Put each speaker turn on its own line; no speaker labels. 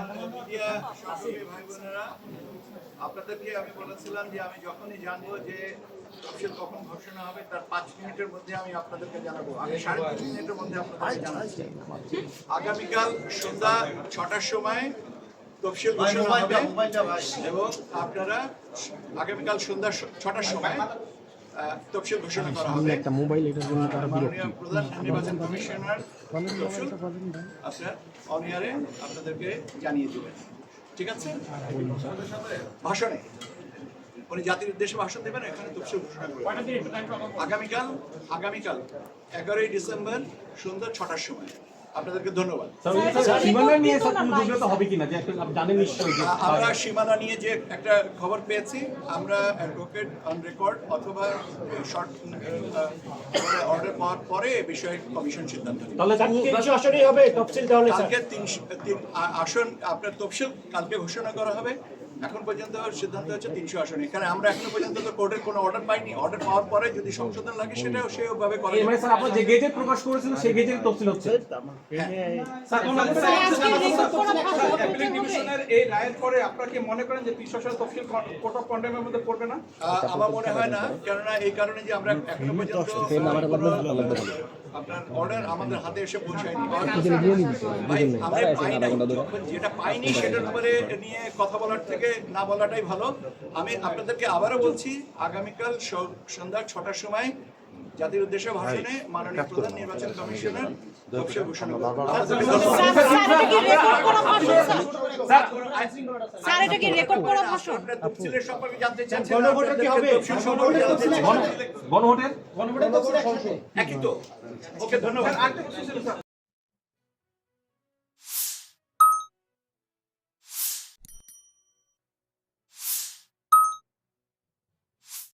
আমার মিডিয়া সহযোগী ভাই বোনেরা, আপনাদেরকে আমি বলেছিলাম যে আমি যখনই জানবো যে তফসিল কখন ঘোষণা হবে তার 5 মিনিটের মধ্যে আমি আপনাদেরকে জানাবো। আমি 3.5 মিনিটের মধ্যে আপনাদেরকে জানাচ্ছি। আগামীকাল সন্ধ্যা 6টার সময় তফসিল ঘোষণা হবে এবং আপনারা আগামীকাল সন্ধ্যা 6টার সময় তফসিল ঘোষণা করা হবে।
একটা মোবাইল এটার জন্য তারা
মাননীয় প্রধান নির্বাচন কমিশনার তফসিল আপনার অনিয়ারে আপনাদেরকে জানিয়ে দেবেন। ঠিক আছে? ভাষণে উনি জাতির উদ্দেশ্যে ভাষণ দেবেন, এখানে তফসিল ঘোষণা করবেন। আগামীকাল 11ই ডিসেম্বর সন্ধ্যা 6টার সময়। আপনাদেরকে ধন্যবাদ।
সীমানা নিয়ে হবে কিনা যে জানেন নিশ্চয়ই
আমরা সীমানা নিয়ে যে একটা খবর পেয়েছি, আমরা অ্যাডভোকেট অন রেকর্ড অথবা শর্ট অর্ডার পাওয়ার পরে এ বিষয়ে কমিশন সিদ্ধান্ত নেবে।
তাহলে 300 আসনই হবে তফসিল, তাহলে
কালকে 3 আসন আপনার তফসিল কালকে ঘোষণা করা হবে। এখন পর্যন্ত সিদ্ধান্ত হচ্ছে 300 আসন। এখানে আমরা এখনো পর্যন্ত তো কোর্টের কোনো অর্ডার পাইনি। অর্ডার পাওয়ার পরে যদি সংশোধন লাগে সেটাও সেভাবে করা
মানে স্যার আপনারা যে গেজেট প্রকাশ করেছিলেন সেই গেজের তফসিল হচ্ছে।
অ্যাপিলিং ডিভিশনের এই রায়ের পরে আপনারা কি মনে করেন যে 300 আসন তফসিল কোর্ট অফ কন্ডেমের মধ্যে পড়বে না?
আমার মনে হয় না, কেননা এই কারণে যে আমরা এখনো পর্যন্ত আপনার অর্ডার আমাদের হাতে এসে পৌঁছায়নি। ভাই, আমরা পাই নাই। যখন যেটা পাইনি সেটার উপরে নিয়ে কথা বলার থেকে না বলাটাই ভালো। আমি আপনাদেরকে আবারও বলছি, আগামীকাল সন্ধ্যা 6টার সময় জাতির উদ্দেশ্যে ভাষণে মাননীয় প্রধান নির্বাচন কমিশনার তফসিল ঘোষণা করবেন।
স্যার এটা কি রেকর্ড করা ভাষণ?
আপনারা তফসিলের সম্পর্কে জানতে চাচ্ছেন,
গণভোটের কি হবে?
তফসিল সম্পর্কে জানতে চাচ্ছেন।
গণভোটের
একই তো। ওকে, ধন্যবাদ।